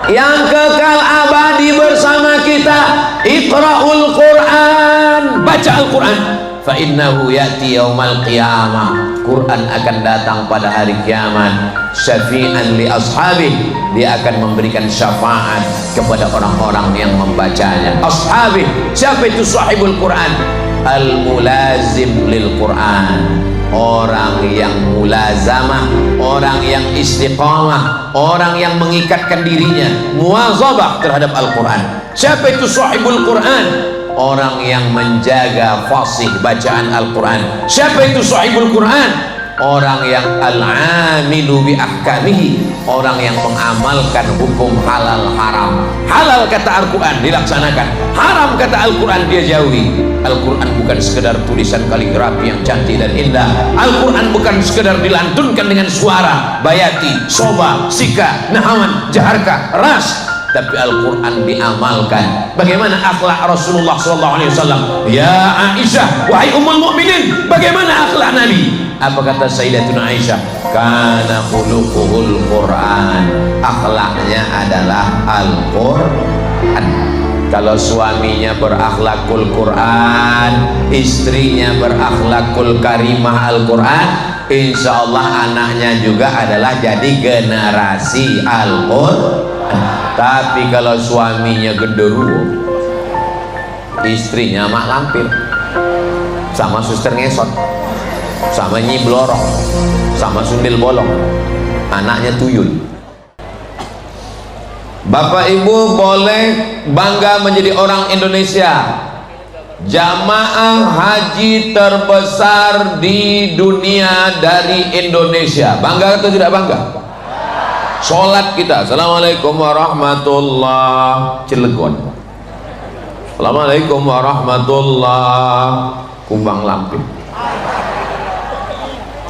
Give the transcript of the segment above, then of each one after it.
yang kekal abadi bersama kita. Iqra'ul Quran, baca Al-Quran. Fa innahu ya'ti yaumal qiyamah, Quran akan datang pada hari kiamat. Syafi'an li ashabih, dia akan memberikan syafaat kepada orang-orang yang membacanya. Ashabih, siapa itu sahibul Quran? Al-mulazim lil Quran, orang yang mulazamah, orang yang istiqamah, orang yang mengikatkan dirinya muwazabah terhadap Al-Quran. Siapa itu sahibul Quran? Orang yang menjaga fasih bacaan Al-Quran. Siapa itu sahibul Quran? Orang yang al-amilu bi ahkamihi, orang yang mengamalkan hukum halal haram. Halal kata Al-Quran dilaksanakan, haram kata Al-Quran dia jauhi. Al-Quran bukan sekedar tulisan kaligrafi yang cantik dan indah. Al-Quran bukan sekedar dilantunkan dengan suara bayati, soba, sika, nahawan, jaharka, ras, tapi Al-Quran diamalkan. Bagaimana akhlak Rasulullah SAW? Ya Aisyah, wahai ummul mukminin, bagaimana akhlak Nabi? Apa kata Sayyidatuna Aisyah? Kana khuluquhul Quran, akhlaknya adalah Al-Quran. Kalau suaminya berakhlakul Quran, istrinya berakhlakul karimah Al-Quran, insya Allah anaknya juga adalah jadi generasi Al-Quran. Tapi kalau suaminya genderuwo, istrinya mak lampir, sama suster ngesot, sama nyi blorong, sama sundil bolong, anaknya tuyul. Bapak Ibu boleh bangga menjadi orang Indonesia. Jamaah haji terbesar di dunia dari Indonesia. Bangga atau tidak bangga? Sholat kita, assalamualaikum warahmatullah, Cilegon. Assalamualaikum warahmatullah, Kumbang Lampir.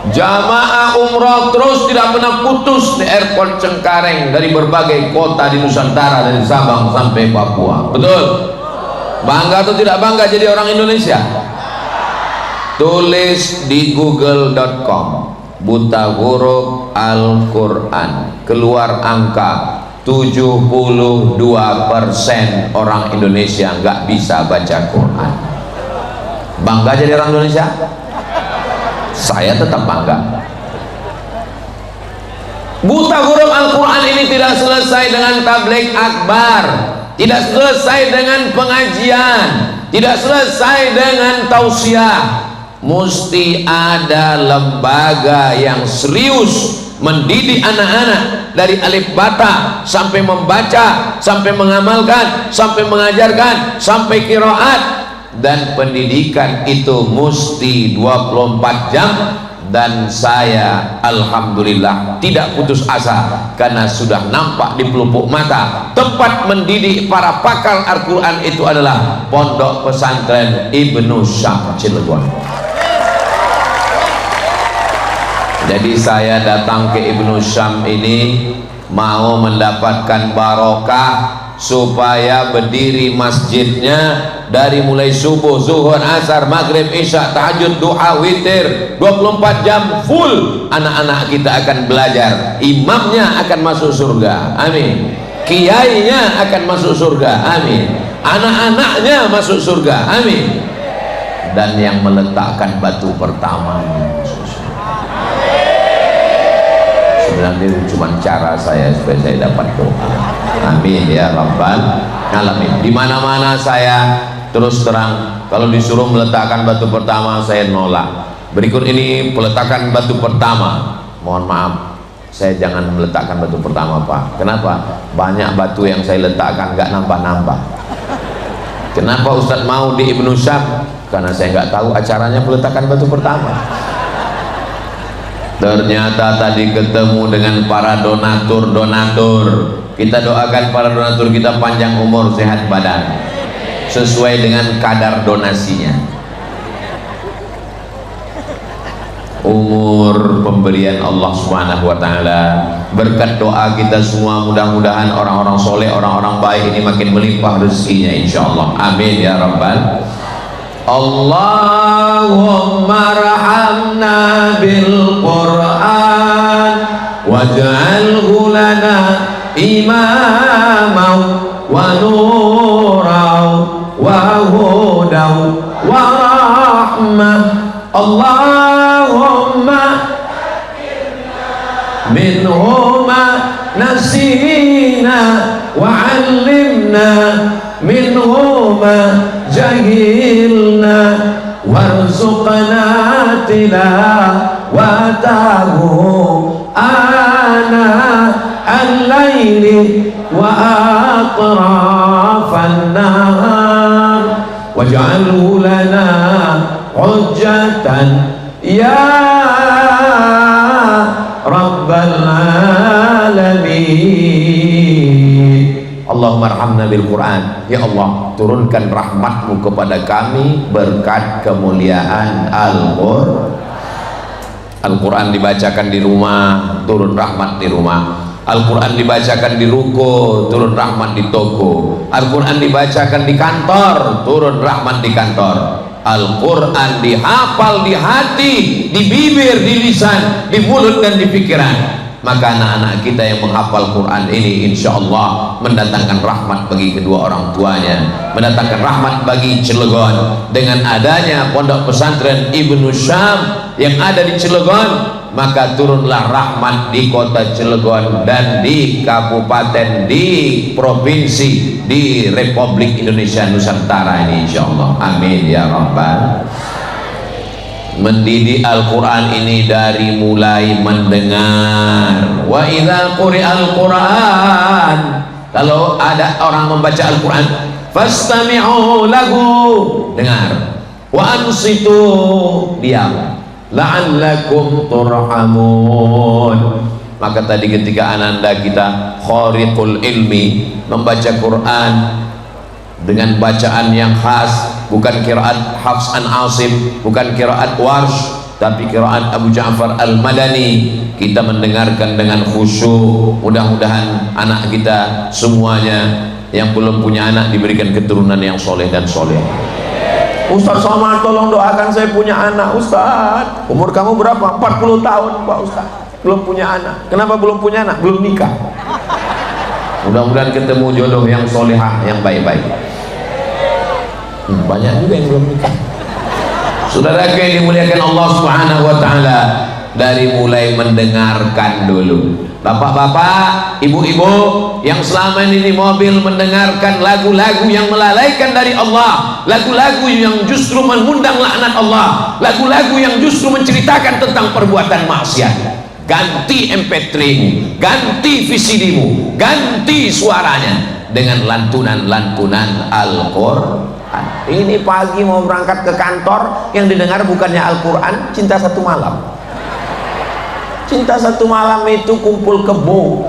Jamaah umroh terus tidak pernah putus di airport Cengkareng dari berbagai kota di Nusantara, dari Sabang sampai Papua. Betul? Bangga atau tidak bangga jadi orang Indonesia? Tulis di google.com buta huruf Al-Quran, keluar angka 72% orang Indonesia nggak bisa baca Quran. Bangga jadi orang Indonesia? Saya tetap bangga. Buta huruf Al-Quran ini tidak selesai dengan tabligh akbar, tidak selesai dengan pengajian, tidak selesai dengan tausiah. Mesti ada lembaga yang serius mendidik anak-anak dari alif bata sampai membaca, sampai mengamalkan, sampai mengajarkan, sampai qiraat. Dan pendidikan itu mesti 24 jam. Dan saya alhamdulillah tidak putus asa, karena sudah nampak di pelupuk mata tempat mendidik para pakar Al-Quran itu adalah Pondok Pesantren Ibnu Syam Cilegon. Jadi saya datang ke Ibnu Syam ini mau mendapatkan barokah, supaya berdiri masjidnya dari mulai subuh, zuhur, asar, maghrib, isya, tahajud, duha, witir 24 jam full. Anak-anak kita akan belajar, imamnya akan masuk surga, amin. Kiainya akan masuk surga, amin. Anak-anaknya masuk surga, amin. Dan yang meletakkan batu pertama sebenarnya itu cuma cara saya supaya saya dapat doa, amin ya rabbal alamin. Di mana-mana saya terus terang, kalau disuruh meletakkan batu pertama saya nolak. Berikut ini peletakan batu pertama, mohon maaf saya jangan meletakkan batu pertama Pak. Kenapa? Banyak batu yang saya letakkan nggak nambah-nambah. Kenapa Ustadz mau di Ibnu Syam? Karena saya nggak tahu acaranya peletakan batu pertama. Ternyata tadi ketemu dengan para donatur. Kita doakan para donatur kita panjang umur, sehat badan, sesuai dengan kadar donasinya. Umur pemberian Allah Subhanahu wa taala. Berkat doa kita semua, mudah-mudahan orang-orang soleh, orang-orang baik ini makin melimpah rezekinya insyaallah. Amin ya rabbal. Allahumma rahamna bil Qur'an waj'alhu lana إماما ونورا وهدى ورحمة اللهم منهما نسينا وعلمنا منهما جهلنا وارزقنا تلاوته آناء الليل وأطراف النهار واجعله لنا حجة يا رب العالمين. Allahumma arhamna bil Quran. Ya Allah, turunkan rahmatmu kepada kami berkat kemuliaan Al-Quran dibacakan di rumah, turun rahmat di rumah. Al-Quran dibacakan di ruko, turun rahmat di toko. Al-Quran dibacakan di kantor, turun rahmat di kantor. Al-Quran dihafal di hati, di bibir, di lisan, di mulut dan di pikiran. Maka anak-anak kita yang menghafal Quran ini insya Allah mendatangkan rahmat bagi kedua orang tuanya, mendatangkan rahmat bagi Cilegon. Dengan adanya pondok pesantren Ibnu Syam yang ada di Cilegon, maka turunlah rahmat di kota Cilegon dan di kabupaten, di provinsi, di Republik Indonesia Nusantara ini insya Allah. Amin ya Rabbal. Mendidik Al-Quran ini dari mulai mendengar. Wa idza quri'al Quran, kalau ada orang membaca Al-Quran, fastami'u lahu, dengar. Wa ansitu, diam. La'allakum turhamun. Maka tadi ketika ananda kita khariqul ilmi membaca Quran dengan bacaan yang khas, bukan qiraat Hafs an Asim, bukan qiraat Warsh, tapi qiraat Abu Ja'far Al-Madani, kita mendengarkan dengan khusyuk. Mudah-mudahan anak kita semuanya yang belum punya anak diberikan keturunan yang soleh dan soleh. Ustaz Somad, tolong doakan saya punya anak. Ustaz, umur kamu berapa? 40 tahun Pak Ustaz, belum punya anak. Kenapa belum punya anak? Belum nikah. Mudah-mudahan ketemu jodoh yang solehah, yang baik-baik. Banyak juga yang belum nikah. Saudara yang dimuliakan Allah Subhanahu wa Ta'ala, dari mulai mendengarkan dulu. Bapak-bapak, ibu-ibu yang selama ini di mobil mendengarkan lagu-lagu yang melalaikan dari Allah, lagu-lagu yang justru mengundang laknat Allah, lagu-lagu yang justru menceritakan tentang perbuatan maksiat, ganti MP3, ganti VCD-mu, ganti suaranya dengan lantunan-lantunan Al-Quran. Ini pagi mau berangkat ke kantor, yang didengar bukannya Al-Quran, Cinta Satu Malam. Cinta Satu Malam itu kumpul kebo,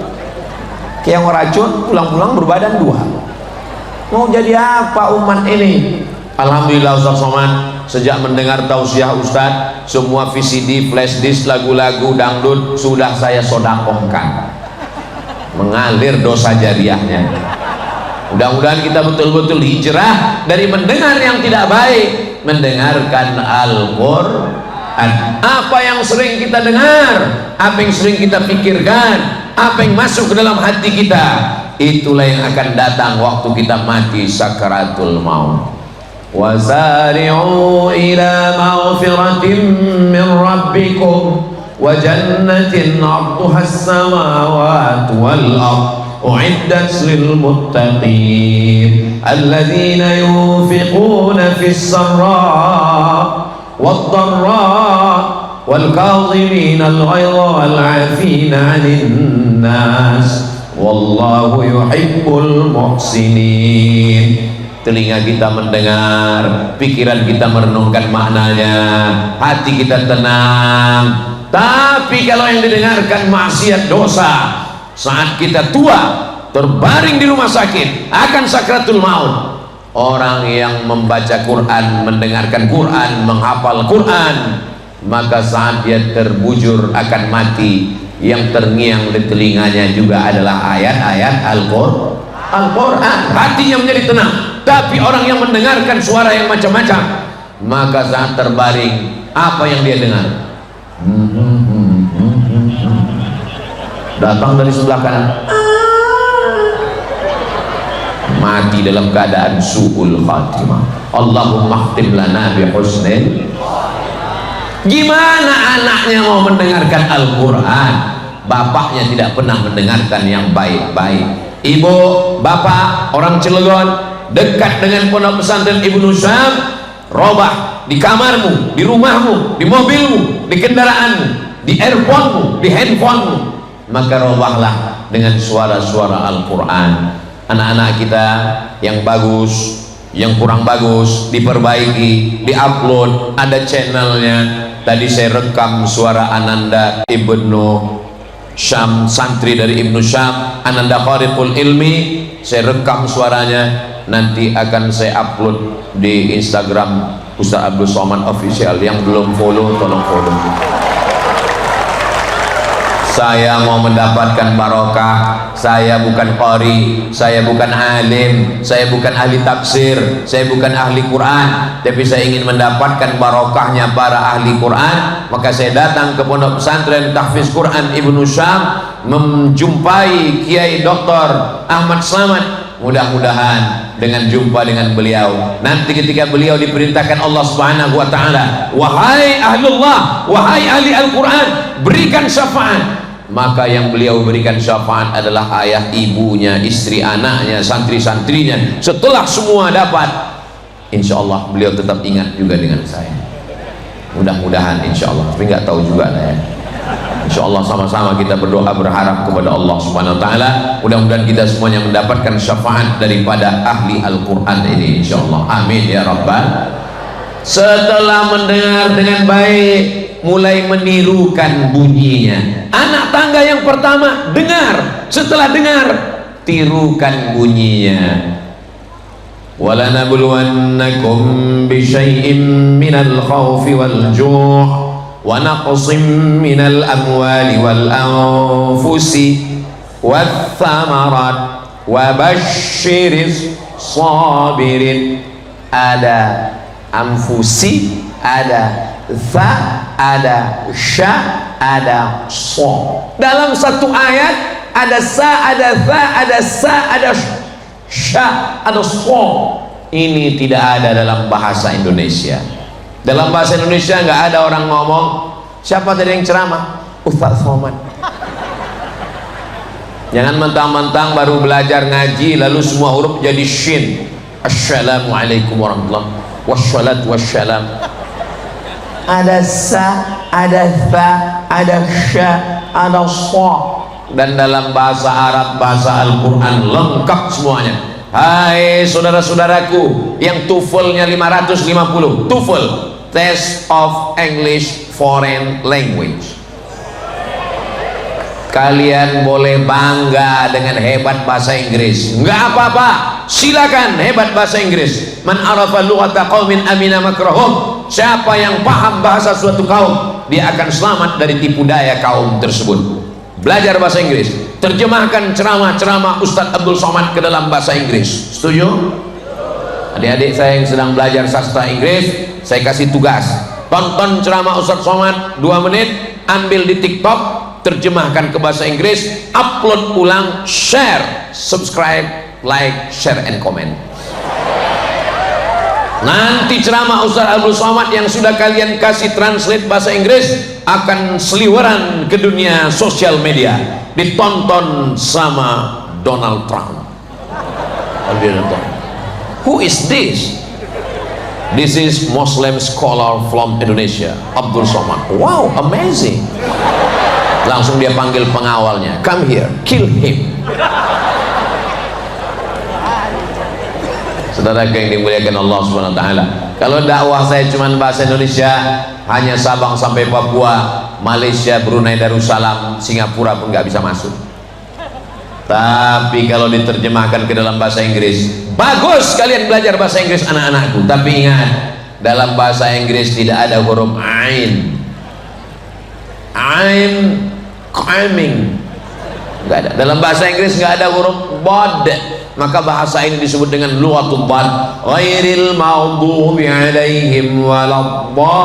kayak racun, pulang-pulang berbadan dua. Mau jadi apa umat ini? Alhamdulillah Ustaz Somad, sejak mendengar tausiah Ustaz, semua VCD, flash disk, lagu-lagu dangdut sudah saya sodakohkan, mengalir dosa jariahnya. Mudah-mudahan kita betul-betul hijrah dari mendengar yang tidak baik, mendengarkan Al-Quran. Apa yang sering kita dengar, apa yang sering kita pikirkan, apa yang masuk ke dalam hati kita, itulah yang akan datang waktu kita mati sakaratul maut. Wasari'u ila maghfiratin min rabbikum wa jannatin 'arduha as-samawati wal ardh u'iddat lil muttaqin alladzina yunfiquna fis sarra wad dharra wal kadhimina al ghayza wal 'afina 'anil nas wallahu yuhibbul muhsinin. Telinga kita mendengar, pikiran kita merenungkan maknanya, hati kita tenang. Tapi kalau yang didengarkan maksiat, dosa, saat kita tua terbaring di rumah sakit akan sakratul maut, orang yang membaca Quran, mendengarkan Quran, menghafal Quran, maka saat dia terbujur akan mati, yang terngiang di telinganya juga adalah ayat-ayat Al-Quran. Hatinya menjadi tenang. Tapi orang yang mendengarkan suara yang macam-macam, maka saat terbaring, apa yang dia dengar? Datang dari sebelah kanan, mati dalam keadaan su'ul khatimah. Allahumma khtim lana bi husnil. Gimana anaknya mau mendengarkan Al-Quran, bapaknya tidak pernah mendengarkan yang baik-baik. Ibu, bapak, orang Cilegon dekat dengan pondok pesantren Ibnu Syam, robah di kamarmu, di rumahmu, di mobilmu, di kendaraanmu, di earphone-mu, di handphonemu, maka robahlah dengan suara-suara Al-Quran. Anak-anak kita yang bagus, yang kurang bagus diperbaiki, diupload, ada channelnya. Tadi saya rekam suara Ananda Ibnu Syam, santri dari Ibnu Syam, Ananda Khariqul Ilmi, saya rekam suaranya, nanti akan saya upload di Instagram Ustaz Abdul Somad Official. Yang belum follow tolong follow. Saya mau mendapatkan barokah. Saya bukan qari, saya bukan alim, saya bukan ahli tafsir, saya bukan ahli Quran, tapi saya ingin mendapatkan barokahnya para ahli Quran. Maka saya datang ke pondok pesantren tahfiz Quran Ibnu Syam, menjumpai Kiai Dr. Ahmad Slamet. Mudah-mudahan dengan jumpa dengan beliau nanti ketika beliau diperintahkan Allah Subhanahu wa taala, wahai ahlullah, wahai ahli Al-Quran, berikan syafaat, maka yang beliau berikan syafaat adalah ayah, ibunya, istri, anaknya, santri-santrinya. Setelah semua dapat, insya Allah beliau tetap ingat juga dengan saya. Mudah-mudahan insya Allah, tapi nggak tahu juga lah ya. Insya Allah sama-sama kita berdoa berharap kepada Allah Subhanahu Wa Taala. Mudah-mudahan kita semuanya mendapatkan syafaat daripada ahli Al-Quran ini, insya Allah. Amin ya Rabbal. Setelah mendengar dengan baik, mulai menirukan bunyinya. Anak tangga yang pertama dengar, setelah dengar tirukan bunyinya. وَلَنَبْلُوَنَّكُمْ بِشَيْءٍ مِّنَ الْخَوْفِ وَالْجُوعِ وَنَقْصٍ مِّنَ الْأَمْوَالِ وَالْأَنفُسِ وَالثَّمَرَاتِ وَبَشِّرِ الصَّابِرِينَ. Ada anfusi, ada za, ada sya, ada so. Dalam satu ayat ada sa, ada za, ada sa, ada sya, ada so. Ini tidak ada dalam bahasa Indonesia. Dalam bahasa Indonesia nggak ada orang ngomong, siapa tadi yang ceramah? Ustaz Somad. Jangan mentang-mentang baru belajar ngaji lalu semua huruf jadi shin. Assalamualaikum warahmatullahi wassalatu wassalam. Ada sa, ada za, ada sya, ada so. Dan dalam bahasa Arab, bahasa Al-Quran lengkap semuanya. Hai saudara-saudaraku yang TOEFL-nya 550, TOEFL, Test of English Foreign Language, kalian boleh bangga dengan hebat bahasa Inggris, nggak apa-apa, silakan hebat bahasa Inggris. Man arafa lughata qaumin amina makrahum. Siapa yang paham bahasa suatu kaum, dia akan selamat dari tipu daya kaum tersebut. Belajar bahasa Inggris, terjemahkan ceramah-ceramah Ustadz Abdul Somad ke dalam bahasa Inggris. Setuju? Adik-adik saya yang sedang belajar sastra Inggris, saya kasih tugas, tonton ceramah Ustadz Somad 2 menit, ambil di TikTok, terjemahkan ke bahasa Inggris, upload ulang, share, subscribe, like, share, and comment. Nanti ceramah Ustadz Abdul Somad yang sudah kalian kasih translate bahasa Inggris akan seliweran ke dunia sosial media, ditonton sama Donald Trump. Who is this? This is Muslim scholar from Indonesia, Abdul Somad. Wow, amazing. Langsung dia panggil pengawalnya, come here, kill him. Saudara yang dimuliakan Allah Subhanahu wa taala, kalau dakwah saya cuma bahasa Indonesia, hanya Sabang sampai Papua, Malaysia, Brunei, Darussalam, Singapura pun nggak bisa masuk. Tapi kalau diterjemahkan ke dalam bahasa Inggris, bagus kalian belajar bahasa Inggris anak-anakku. Tapi ingat, dalam bahasa Inggris tidak ada huruf ain. Ain, climbing, nggak ada. Dalam bahasa Inggris nggak ada huruf bod. Maka bahasa ini disebut dengan lughatul bad, ghairil maghdubi alaihim waladdallin.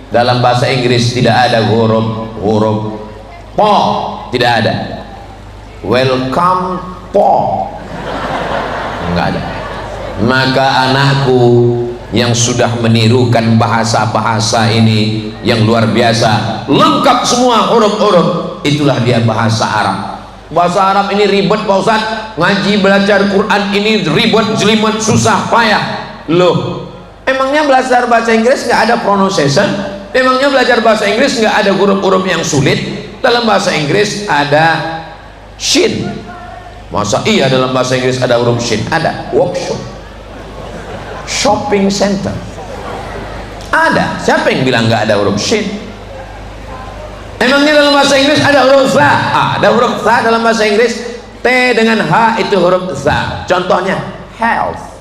Dalam bahasa Inggris tidak ada huruf po, tidak ada. Welcome po, enggak ada. Maka anakku yang sudah menirukan bahasa-bahasa ini yang luar biasa, lengkap semua huruf-huruf, itulah dia bahasa Arab. Bahasa Arab ini ribet Pak Ustaz, ngaji belajar Quran ini ribet, jelimet, susah, payah. Loh, emangnya belajar bahasa Inggris nggak ada pronunciation? Emangnya belajar bahasa Inggris nggak ada huruf-huruf yang sulit? Dalam bahasa Inggris ada shin. Masa iya dalam bahasa Inggris ada huruf shin? Ada. Workshop, shopping center, ada. Siapa yang bilang nggak ada huruf shin? Emangnya dalam bahasa Inggris ada huruf za? Ada huruf za dalam bahasa Inggris. T dengan H itu huruf za. Contohnya health.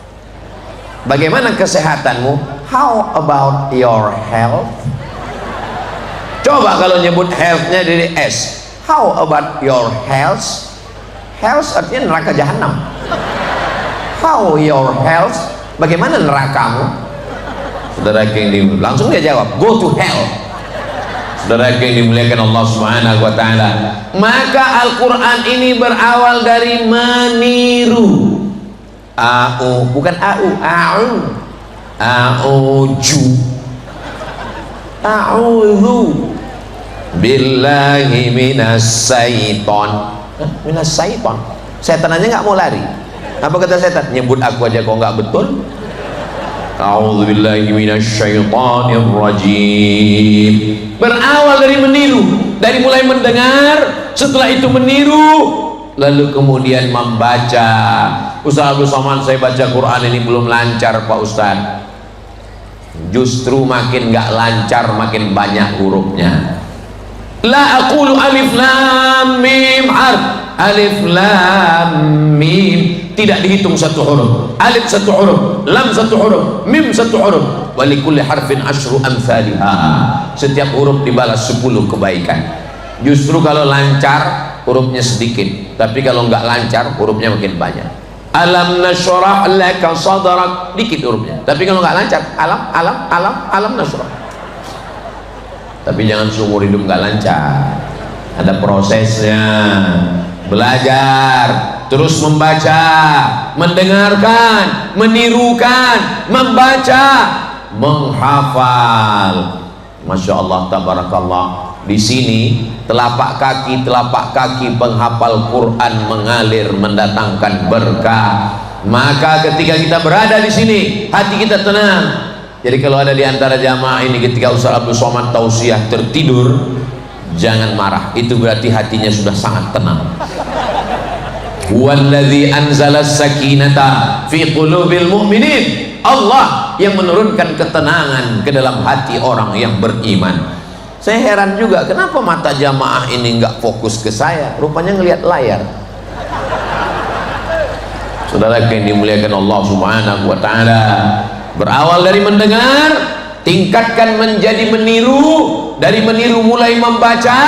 Bagaimana kesehatanmu? How about your health? Coba kalau nyebut health-nya dari S. How about your health? Health artinya neraka jahanam. How your health? Bagaimana nerakamu? Saudara yang langsung dia jawab, go to hell. Saudara yang dimuliakan Allah Subhanahu wa taala. Maka Al-Qur'an ini berawal dari meniru. Au, bukan au, au. A'udzu. A'udzu billahi minas syaiton. Minas syaiton. Setan aja nggak mau lari. Apa kata setan? Nyebut aku aja kok nggak betul. A'udzubillahi minasyaitonir rajim. Berawal dari meniru, dari mulai mendengar, setelah itu meniru, lalu kemudian membaca. Ustaz Abdul Somad, saya baca Quran ini belum lancar Pak Ustaz. Justru makin nggak lancar makin banyak hurufnya. La aqulu alif lam mim harf. Alif lam mim tidak dihitung satu huruf. Alif satu huruf, lam satu huruf, mim satu huruf. Walikulli harfin asyru amsalha. Setiap huruf dibalas 10 kebaikan. Justru kalau lancar hurufnya sedikit, tapi kalau nggak lancar hurufnya makin banyak. Alam nashrah laka sadrak, dikit hurufnya, tapi kalau nggak lancar alam nashrah. Tapi jangan seumur hidup nggak lancar, ada prosesnya. Belajar, terus membaca, mendengarkan, menirukan, membaca, menghafal. Masya Allah, tabarakallah. Di sini telapak kaki penghafal Quran mengalir mendatangkan berkah. Maka ketika kita berada di sini, hati kita tenang. Jadi kalau ada di antara jamaah ini ketika Ustaz Abdul Somad tausiah tertidur, jangan marah, itu berarti hatinya sudah sangat tenang. Walladzi anzalas sakinata fi qulubil mu'minin. Allah yang menurunkan ketenangan ke dalam hati orang yang beriman. Saya heran juga kenapa mata jamaah ini nggak fokus ke saya, rupanya ngelihat layar. Saudara yang dimuliakan Allah Subhanahu wa taala, berawal dari mendengar, tingkatkan menjadi meniru, dari meniru mulai membaca,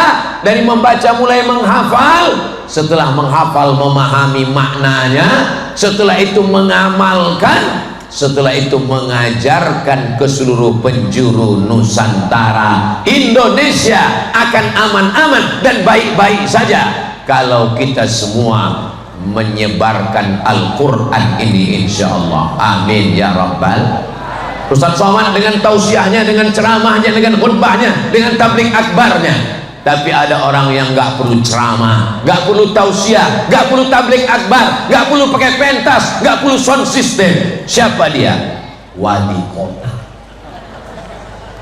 dari membaca mulai menghafal, setelah menghafal memahami maknanya, setelah itu mengamalkan, setelah itu mengajarkan ke seluruh penjuru Nusantara. Indonesia akan aman-aman dan baik-baik saja kalau kita semua menyebarkan Al-Quran ini, insya Allah. Amin ya Rabbal. Ustaz Somad dengan tausiahnya, dengan ceramahnya, dengan khutbahnya, dengan tabligh akbarnya. Tapi ada orang yang nggak perlu ceramah, nggak perlu tausiah, nggak perlu tabligh akbar, nggak perlu pakai pentas, nggak perlu sound system. Siapa dia? Wali kota.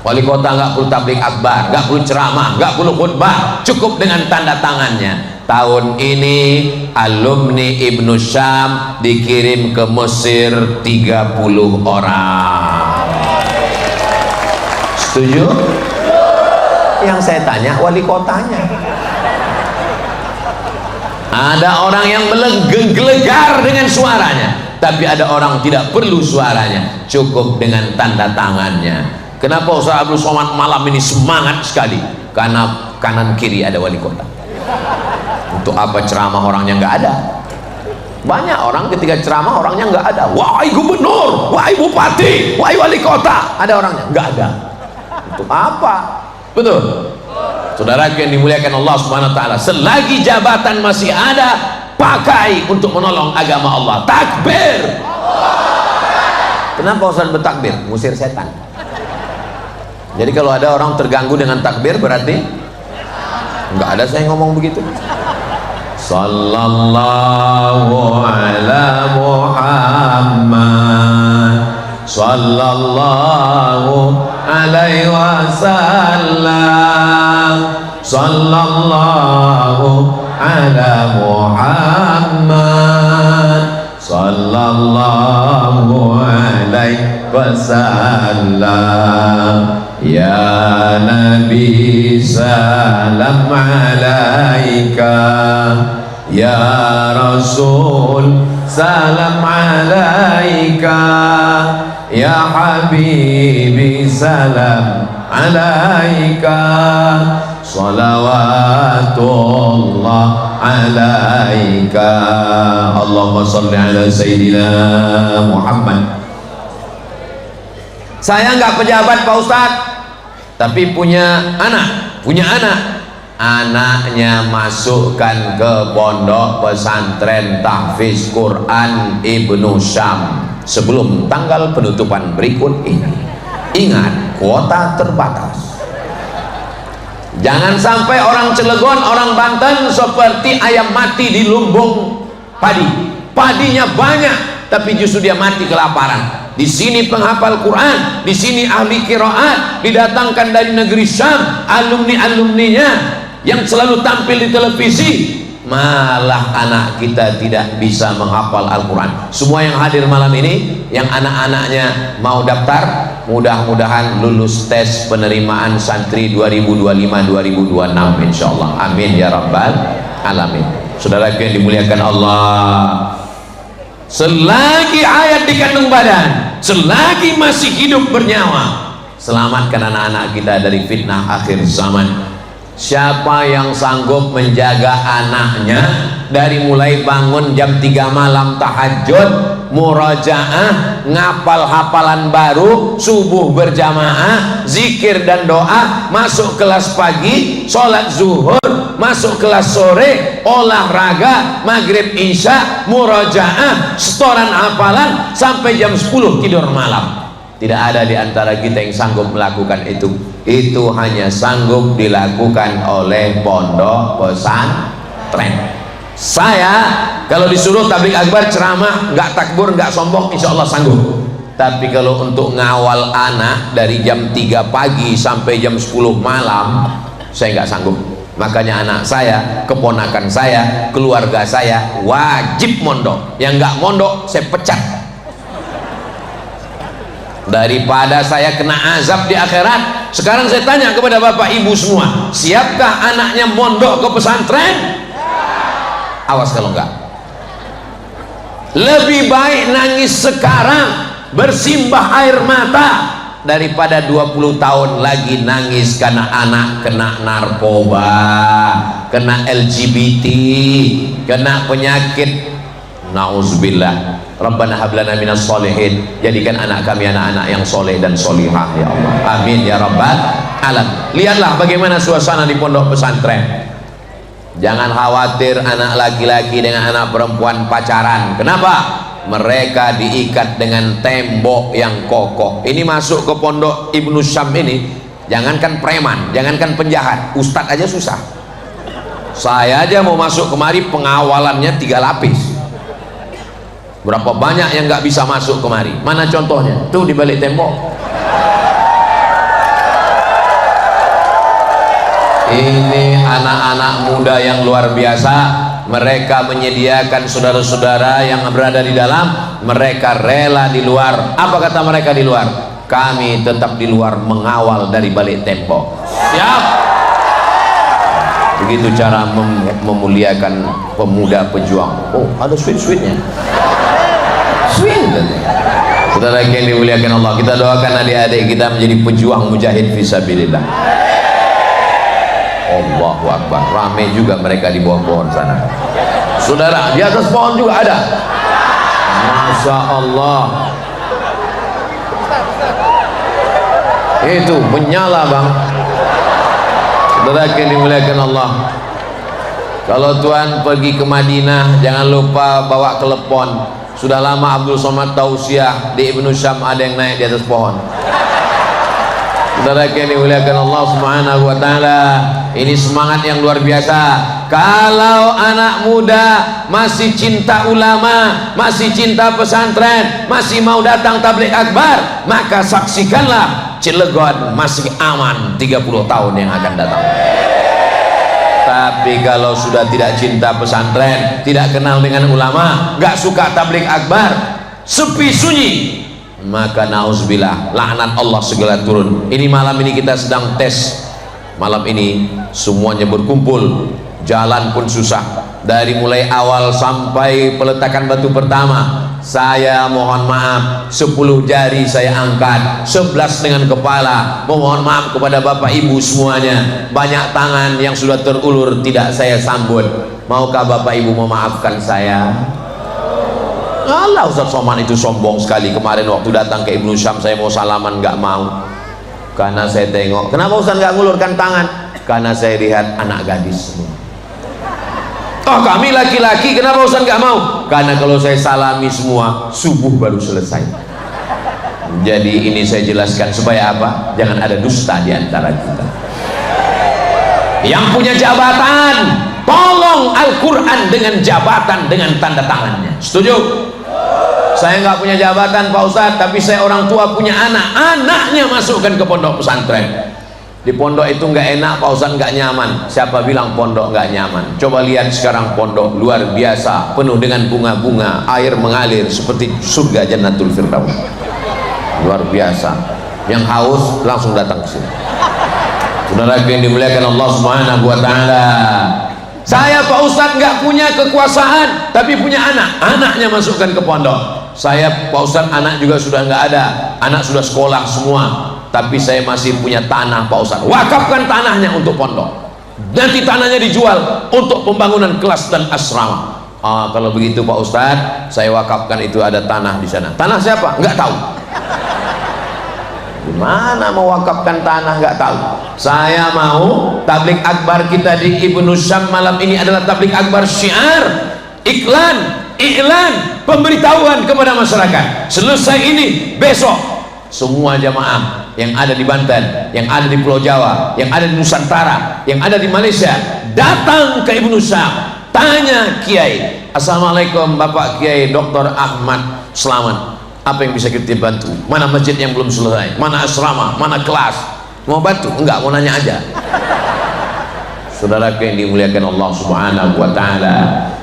Wali kota nggak perlu tabligh akbar, nggak perlu ceramah, nggak perlu khutbah, cukup dengan tanda tangannya. Tahun ini alumni Ibnu Syam dikirim ke Mesir 30 orang. Setuju? Yang saya tanya wali kotanya. Ada orang yang menggelegar dengan suaranya, tapi ada orang tidak perlu suaranya, cukup dengan tanda tangannya. Kenapa Ustaz Abdul Somad malam ini semangat sekali? Karena kanan kiri ada wali kota. Untuk apa ceramah orangnya nggak ada? Banyak orang ketika ceramah orangnya nggak ada. Wahai gubernur, wahai bupati, wahai wali kota, ada orangnya? Nggak ada. Untuk apa? Betul. Saudara yang dimuliakan Allah Subhanahu wa taala, selagi jabatan masih ada, dipakai untuk menolong agama Allah. Takbir. Kenapa Ustaz bertakbir? Musir setan. Jadi kalau ada orang terganggu dengan takbir berarti enggak ada saya ngomong begitu. Sallallahu ala Muhammad sallallahu alaihi wasallam sallallahu ala Muhammad sallallahu alaihi wasallam. Ya Nabi salam alaika, ya Rasul salam alaika, ya Habibi salam alaika, salawatullah alaika. Allahumma salli ala Sayyidina Muhammad. Saya nggak pejabat Pak Ustadz, tapi punya anak, anaknya masukkan ke pondok pesantren tahfiz Quran Ibnu Syam sebelum tanggal penutupan berikut ini. Ingat, kuota terbatas. Jangan sampai orang Cilegon, orang Banten seperti ayam mati di lumbung padi. Padinya banyak, tapi justru dia mati kelaparan. Di sini penghafal Quran, di sini ahli qiraat, didatangkan dari negeri Syam, alumni-alumninya yang selalu tampil di televisi, malah anak kita tidak bisa menghafal Al-Quran. Semua yang hadir malam ini, yang anak-anaknya mau daftar, mudah-mudahan lulus tes penerimaan santri 2025-2026 insyaallah. Amin ya rabbal alamin. Saudara yang dimuliakan Allah, selagi hayat di kandung badan, selagi masih hidup bernyawa, selamatkan anak-anak kita dari fitnah akhir zaman. Siapa yang sanggup menjaga anaknya dari mulai bangun jam 3 malam tahajud, murajaah, ngapal hafalan baru, subuh berjamaah, zikir dan doa, masuk kelas pagi, sholat zuhur, masuk kelas sore, olahraga, maghrib isya, murajaah, setoran hafalan sampai jam 10 tidur malam. Tidak ada di antara kita yang sanggup melakukan itu. Itu hanya sanggup dilakukan oleh pondok pesantren. Saya kalau disuruh tabligh akbar, ceramah, nggak takbur, nggak sombong, insya Allah sanggup. Tapi kalau untuk ngawal anak dari jam 3 pagi sampai jam 10 malam, saya nggak sanggup. Makanya anak saya, keponakan saya, keluarga saya wajib mondok. Yang nggak mondok saya pecat. Daripada saya kena azab di akhirat. Sekarang saya tanya kepada bapak ibu semua, siapkah anaknya mondok ke pesantren? Awas kalau enggak. Lebih baik nangis sekarang, bersimbah air mata, daripada 20 tahun lagi nangis karena anak kena narkoba, kena LGBT, kena penyakit. Nauzubillah. Rabbana hablana minas solihin. Jadikan anak kami anak-anak yang soleh dan solihah ya Allah. Amin ya rabbal alam. Lihatlah bagaimana suasana di pondok pesantren. Jangan khawatir anak laki-laki dengan anak perempuan pacaran. Kenapa? Mereka diikat dengan tembok yang kokoh. Ini masuk ke pondok Ibnu Syam ini, jangankan preman, jangankan penjahat, ustadz aja susah. Saya aja mau masuk kemari pengawalannya 3 lapis. Berapa banyak yang nggak bisa masuk kemari? Mana contohnya? Tuh di balik tembok. Ini anak-anak muda yang luar biasa. Mereka menyediakan saudara-saudara yang berada di dalam. Mereka rela di luar. Apa kata mereka di luar? Kami tetap di luar mengawal dari balik tembok. Siap. Begitu cara memuliakan pemuda pejuang. Oh, ada sweet-sweetnya. Saudara yang dimuliakan Allah, kita doakan adik-adik kita menjadi pejuang mujahid fisabilillah. Allahu Akbar. Ramai juga mereka di bawah pohon sana. Saudara, di atas pohon juga ada. Masya Allah. Itu menyala bang. Saudara yang dimuliakan Allah, Kalau tuan pergi ke Madinah, jangan lupa bawa telepon. Sudah lama Abdul Somad tausiah di Ibnu Syam ada yang naik di atas pohon. Saudara yang dimuliakan Allah Subhanahu wa taala, ini semangat yang luar biasa. Kalau anak muda masih cinta ulama, masih cinta pesantren, masih mau datang tabligh akbar, maka saksikanlah Cilegon masih aman 30 tahun yang akan datang. Tapi kalau sudah tidak cinta pesantren, tidak kenal dengan ulama, gak suka tabligh akbar, sepi sunyi, maka nauzubillah, laknat Allah segala turun. Ini malam ini kita sedang tes. Malam ini semuanya berkumpul, jalan pun susah. Dari mulai awal sampai peletakan batu pertama, saya mohon maaf, 10 jari saya angkat, 11 dengan kepala. Mohon maaf kepada bapak ibu semuanya. Banyak tangan yang sudah terulur tidak saya sambut. Maukah bapak ibu memaafkan saya? Allah, Ustaz Somad itu sombong sekali. Kemarin waktu datang ke Ibnu Syam, saya mau salaman nggak mau, karena saya tengok, kenapa Ustaz nggak ngulurkan tangan? Karena saya lihat anak gadis semua. Oh, kami laki-laki, kenapa Ustaz nggak mau? Karena kalau saya salami semua, subuh baru selesai. Jadi ini saya jelaskan supaya apa? Jangan ada dusta di antara kita. Yang punya jabatan, tolong Al-Quran dengan jabatan, dengan tanda tangannya. Setuju? Saya nggak punya jabatan Pak Ustadz, tapi saya orang tua punya anak, anaknya masukkan ke pondok pesantren. Di pondok itu nggak enak Pak Ustadz, nggak nyaman. Siapa bilang pondok nggak nyaman? Coba lihat sekarang pondok luar biasa, penuh dengan bunga-bunga, air mengalir seperti surga Jannatul Firdaus. Luar biasa. Yang haus langsung datang ke sini. Saudara yang dimuliakan Allah Subhanahu wa taala. Saya Pak Ustadz nggak punya kekuasaan, tapi punya anak, anaknya masukkan ke pondok. Saya Pak Ustadz anak juga sudah nggak ada, anak sudah sekolah semua, tapi saya masih punya tanah Pak Ustadz. Wakafkan tanahnya untuk pondok. Nanti tanahnya dijual untuk pembangunan kelas dan asrama. Kalau begitu Pak Ustadz, saya wakafkan itu, ada tanah di sana. Tanah siapa? Nggak tahu. Gimana mewakafkan tanah nggak tahu? Saya mau tabligh akbar kita di Ibnu Syam malam ini adalah tabligh akbar syiar, iklan, pemberitahuan kepada masyarakat. Selesai ini, besok semua jamaah yang ada di Banten, yang ada di Pulau Jawa, yang ada di Nusantara, yang ada di Malaysia, datang ke Ibnu Syam, tanya Kiai, Assalamualaikum Bapak Kiai Dr. Ahmad Selamat, apa yang bisa kita bantu? Mana masjid yang belum selesai? Mana asrama? Mana kelas? Mau bantu? Enggak, mau nanya aja. Saudara yang dimuliakan Allah Subhanahu wa taala,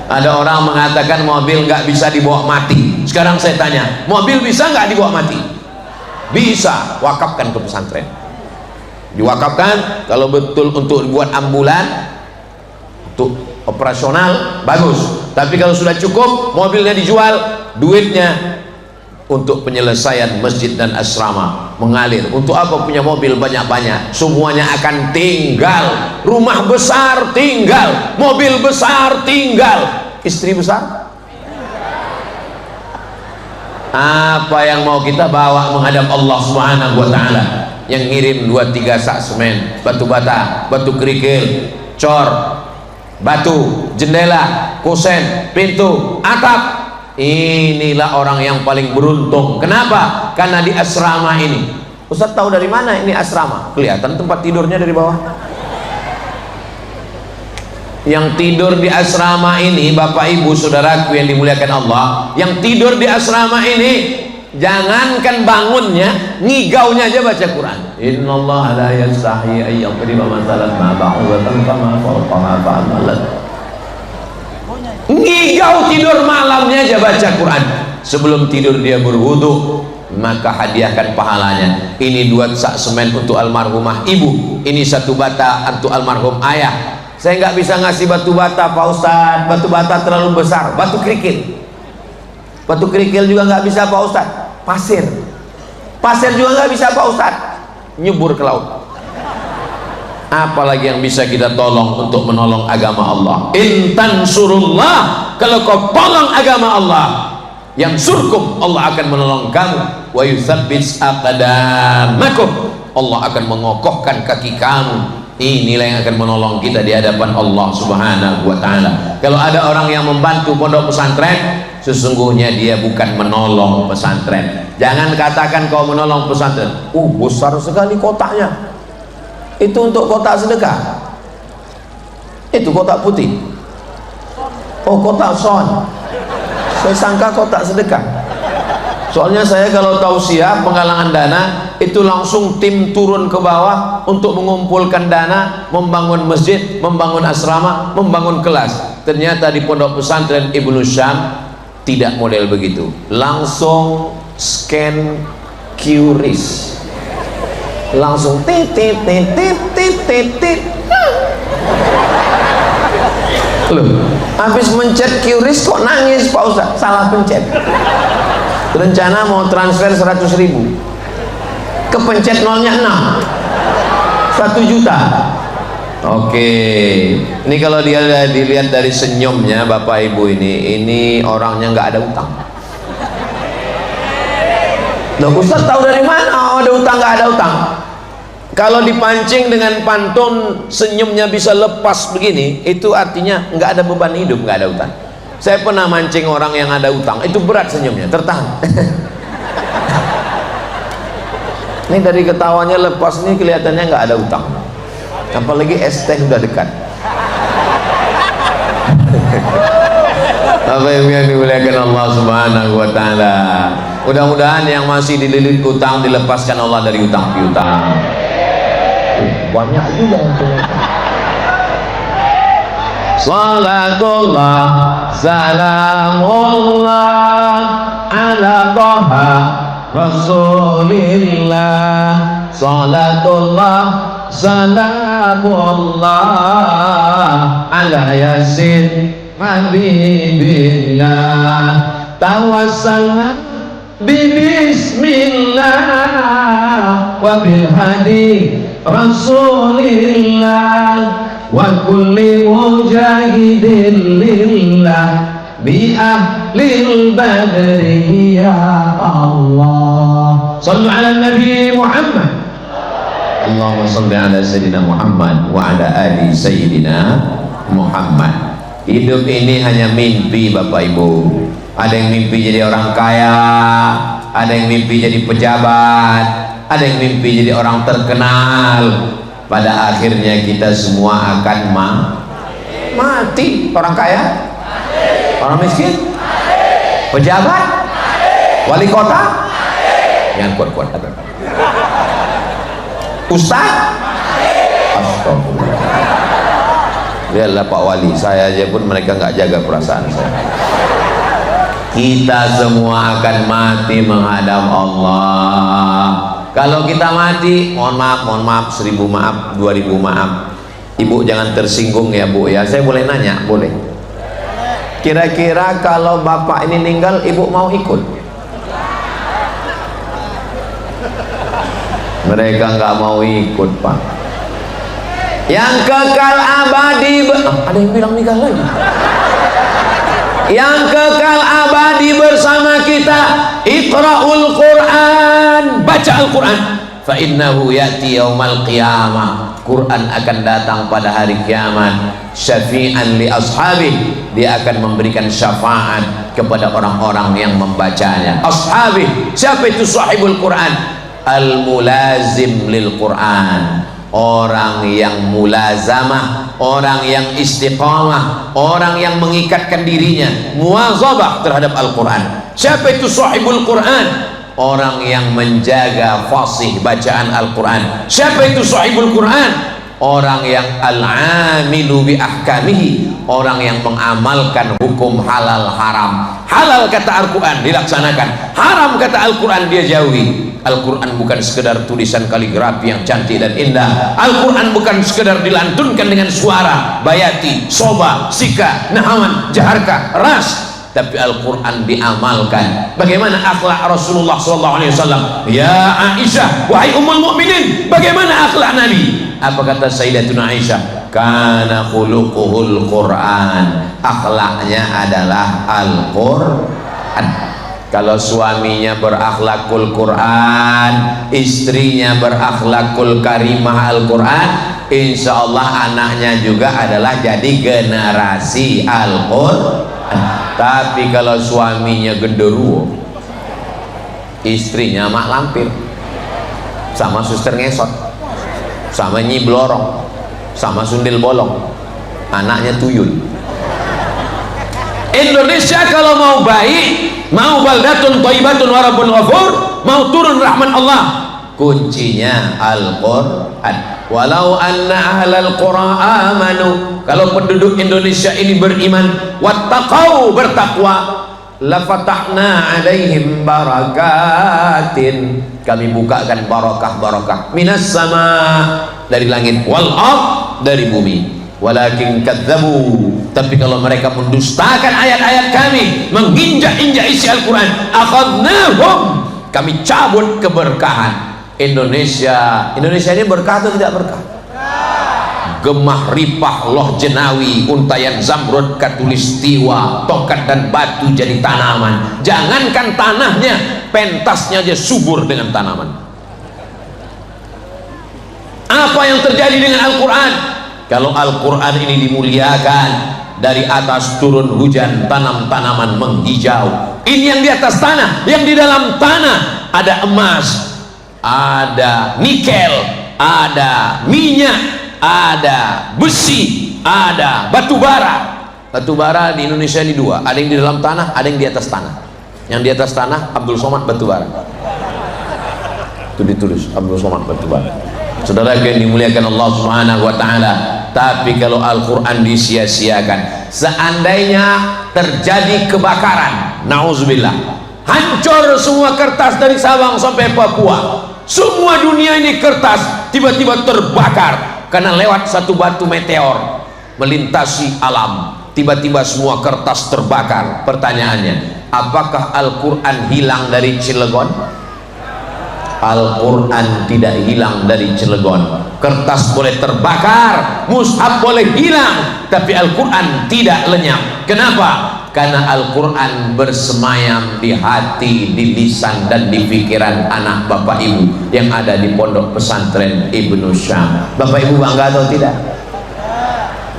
ada orang mengatakan mobil nggak bisa dibawa mati. Sekarang saya tanya, mobil bisa nggak dibawa mati? Bisa. Wakafkan ke pesantren. Diwakafkan. Kalau betul untuk dibuat ambulan, untuk operasional, bagus. Tapi kalau sudah cukup, mobilnya dijual, duitnya untuk penyelesaian masjid dan asrama mengalir. Untuk apa punya mobil banyak-banyak? Semuanya akan tinggal. Rumah besar tinggal, mobil besar tinggal, istri besar. Apa yang mau kita bawa menghadap Allah Subhanahu wa taala? Yang ngirim 2-3 sak semen, batu bata, batu kerikil, cor, batu, jendela, kusen, pintu, atap. Inilah orang yang paling beruntung. Kenapa? Karena di asrama ini. Ustaz tahu dari mana ini asrama? Kelihatan tempat tidurnya dari bawah. Yang tidur di asrama ini, Bapak Ibu Saudaraku yang dimuliakan Allah, yang tidur di asrama ini, jangankan bangunnya, ngigaunya aja baca Quran. Innallaha la yastahi ay yadriba mathalan ma ba'udatan kama fawqaha fa'amalat. Ngigau tidur malamnya aja baca Quran. Sebelum tidur dia berwudu, maka hadiahkan pahalanya. Ini 2 sak semen untuk almarhumah ibu, ini 1 bata untuk almarhum ayah. Saya nggak bisa ngasih batu bata Pak Ustadz, batu bata terlalu besar. Batu kerikil, batu kerikil juga nggak bisa Pak Ustadz. Pasir juga nggak bisa Pak Ustadz, nyebur ke laut. Apalagi yang bisa kita tolong untuk menolong agama Allah. Intan surullah, kalau kau tolong agama Allah, yang surkum, Allah akan menolong kamu. Wa yuthabbits aqdamakum, Allah akan mengokohkan kaki kamu. inilah yang akan menolong kita di hadapan Allah Subhanahu wa Ta'ala. Kalau ada orang yang membantu pondok pesantren, sesungguhnya dia bukan menolong pesantren. Jangan katakan kau menolong pesantren, besar sekali kotaknya, itu untuk kotak sedekah, itu kotak putih, kotak son, saya sangka kotak sedekah. Soalnya saya kalau tausiah penggalangan dana itu langsung tim turun ke bawah untuk mengumpulkan dana, membangun masjid, membangun asrama, membangun kelas. Ternyata di pondok pesantren Ibnu Syam tidak model begitu, langsung scan QRIS, langsung tit. Loh, habis mencet QRIS kok nangis Pak Ustaz? Salah pencet. Rencana mau transfer 100.000, kepencet nolnya 6, 1 juta. Oke, ini kalau dia dilihat dari senyumnya Bapak Ibu, ini orangnya nggak ada utang. Loh, Ustaz tahu dari mana ada utang? Nggak ada utang. Kalau dipancing dengan pantun senyumnya bisa lepas begini, itu artinya nggak ada beban hidup, nggak ada utang. Saya pernah mancing orang yang ada utang, itu berat senyumnya, tertahan. Ini dari ketawanya lepas, ini kelihatannya nggak ada utang. Apalagi es teh udah dekat. Apa yang dimuliakan Allah Subhanahu wa Ta'ala. Mudah-mudahan yang masih dililit utang dilepaskan Allah dari utang piutang. Banyak juga yang punya. Salatullah salamullah ala Taha Rasulillah. Salatullah salamullah ala Yasin Habibillah. Tawassalna bismillah wa bil hadi Rasulillah wa kulli mujahidin lillah bi ahlil badri ya Allah. Sallu ala Nabi Muhammad. Allahumma salli ala Sayyidina Muhammad wa ala ali Sayyidina Muhammad. Hidup ini hanya mimpi Bapak Ibu. Ada yang mimpi jadi orang kaya, ada yang mimpi jadi pejabat, ada yang mimpi jadi orang terkenal. Pada akhirnya kita semua akan mati. Orang kaya, orang miskin, pejabat, wali kota, yang kuat-kuat, ustaz, astagfirullah. Lihatlah Pak Wali, saya aja pun mereka nggak jaga perasaan saya. Kita semua akan mati menghadap Allah. Kalau kita mati, mohon maaf, 1000 maaf, 2000 maaf. Ibu jangan tersinggung ya Bu ya. Saya boleh nanya? Boleh. Kira-kira kalau bapak ini meninggal, ibu mau ikut? Mereka nggak mau ikut Pak. Yang kekal abadi, ada yang bilang nikah lagi. Yang kekal abadi bersama kita, Iqra'ul Quran, baca Al-Quran. Fa innahu ya'ti yaumal qiyamah. Quran akan datang pada hari kiamat. Syafi'an li ashabih, dia akan memberikan syafaat kepada orang-orang yang membacanya. Ashabih, siapa itu sahibul Quran? Al-mulazim lil Quran, orang yang mulazamah, orang yang istiqamah, orang yang mengikatkan dirinya muwazabah terhadap Al-Quran. Siapa itu sahibul Quran? Orang yang menjaga fasih bacaan Al-Quran. Siapa itu sahibul Quran? Orang yang al-amilu bi ahkamihi, orang yang mengamalkan hukum halal haram. Halal kata Al-Quran dilaksanakan, haram kata Al-Quran dia jauhi. Al-Quran bukan sekedar tulisan kaligrafi yang cantik dan indah. Al-Quran bukan sekedar dilantunkan dengan suara bayati, soba, sika, nahawan, jaharka, ras, tapi Al-Quran diamalkan. Bagaimana akhlak Rasulullah SAW? Ya Aisyah, wahai ummul mukminin, bagaimana akhlak Nabi? Apa kata Sayyidatuna Aisyah? Kana khuluquhul Quran, akhlaknya adalah Al-Quran. Kalau suaminya berakhlakul Quran, istrinya berakhlakul karimah Al-Quran, insya Allah anaknya juga adalah jadi generasi Al-Quran. Tapi kalau suaminya genderuwo, istrinya mak lampir, sama suster ngesot, sama nyi blorong, sama sundil bolong, anaknya tuyul. Indonesia kalau mau baik, mau baldatun thayyibatun wa rabbun ghafur, mau turun rahmat Allah, kuncinya Al-Quran. Walau anna ahlal qura amanu, kalau penduduk Indonesia ini beriman, wattaqau, bertakwa, lafatahna alaihim barakatin, kami bukakan barakah-barakah, minas sama, dari langit, wal ard, dari bumi. Walakin kadzabu, tapi kalau mereka mendustakan ayat-ayat kami, menginjak-injak isi Al-Quran, akhadnahum, kami cabut keberkahan. Indonesia ini berkah atau tidak berkah? Gemah ripah loh jenawi, untayan zamrud katulistiwa, tokat dan batu jadi tanaman. Jangankan tanahnya, pentasnya aja subur dengan tanaman. Apa yang terjadi dengan Al-Quran? Kalau Al-Quran ini dimuliakan, dari atas turun hujan, tanam-tanaman menghijau. Ini yang di atas tanah, yang di dalam tanah ada emas, ada nikel, ada minyak, ada besi, ada batu bara. Batu bara di Indonesia ini dua, ada yang di dalam tanah, ada yang di atas tanah. Yang di atas tanah Abdul Somad batu bara, itu ditulis Abdul Somad batu bara. Saudara yang dimuliakan Allah Subhanahu wa Ta'ala, tapi kalau Al-Quran disia-siakan, seandainya terjadi kebakaran, na'udzubillah, hancur semua kertas dari Sabang sampai Papua, semua dunia ini kertas tiba-tiba terbakar karena lewat satu batu meteor melintasi alam, tiba-tiba semua kertas terbakar. Pertanyaannya, apakah Al-Quran hilang dari Cilegon? Al-Quran tidak hilang dari Cilegon. Kertas boleh terbakar, mushaf boleh hilang, tapi Al-Quran tidak lenyap. Kenapa? Karena Al-Quran bersemayam di hati, di lisan dan di pikiran anak bapak ibu yang ada di pondok pesantren Ibnu Syam. Bapak ibu bangga atau tidak?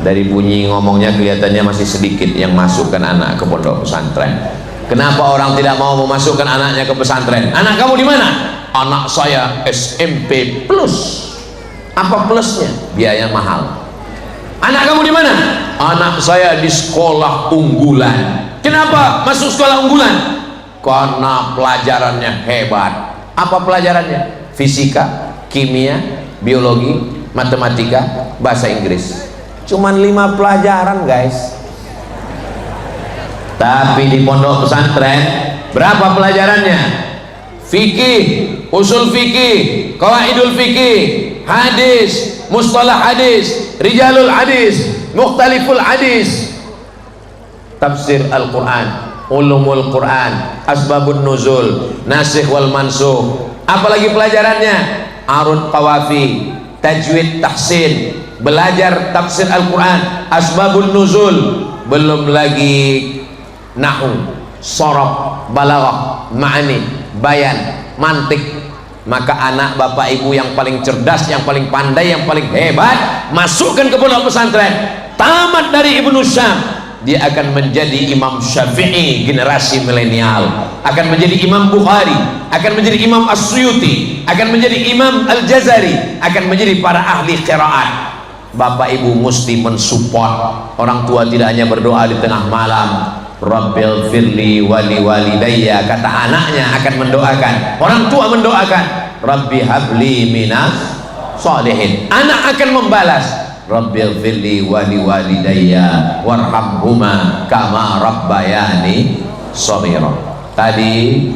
Dari bunyi ngomongnya kelihatannya masih sedikit yang masukkan anak ke pondok pesantren. Kenapa orang tidak mau memasukkan anaknya ke pesantren? Anak kamu di mana? Anak saya SMP plus. Apa plusnya? Biaya mahal. Anak kamu di mana? Anak saya di sekolah unggulan. Kenapa masuk sekolah unggulan? Karena pelajarannya hebat. Apa pelajarannya? Fisika, kimia, biologi, matematika, bahasa Inggris. Cuman 5 pelajaran guys. Tapi di pondok pesantren berapa pelajarannya? Fikih, usul fikih, qawaidul fikih, hadis, mustalah hadis, rijalul hadis, mukhtaliful hadis, tafsir Al-Quran, ulumul Quran, asbabun nuzul, nasikh wal mansukh. Apalagi pelajarannya? Arud qawafi, tajwid tahsin, belajar tafsir Al-Quran, asbabun nuzul, belum lagi nahu, sorof, balaghah, ma'ani, bayan, mantik. Maka anak bapak ibu yang paling cerdas, yang paling pandai, yang paling hebat, masukkan ke pondok pesantren, tamat dari Ibnu Syam, dia akan menjadi Imam Syafi'i generasi milenial, akan menjadi Imam Bukhari, akan menjadi Imam As-Suyuti, akan menjadi Imam Al-Jazari, akan menjadi para ahli qiraat. Bapak ibu mesti mensupport. Orang tua tidak hanya berdoa di tengah malam, Rabbil firli wali walidayya, kata anaknya akan mendoakan, orang tua mendoakan, Rabbi habli minas sholihin, anak akan membalas, Rabbil firli wali walidayya warhamhuma kama rabbayani shaghira. Tadi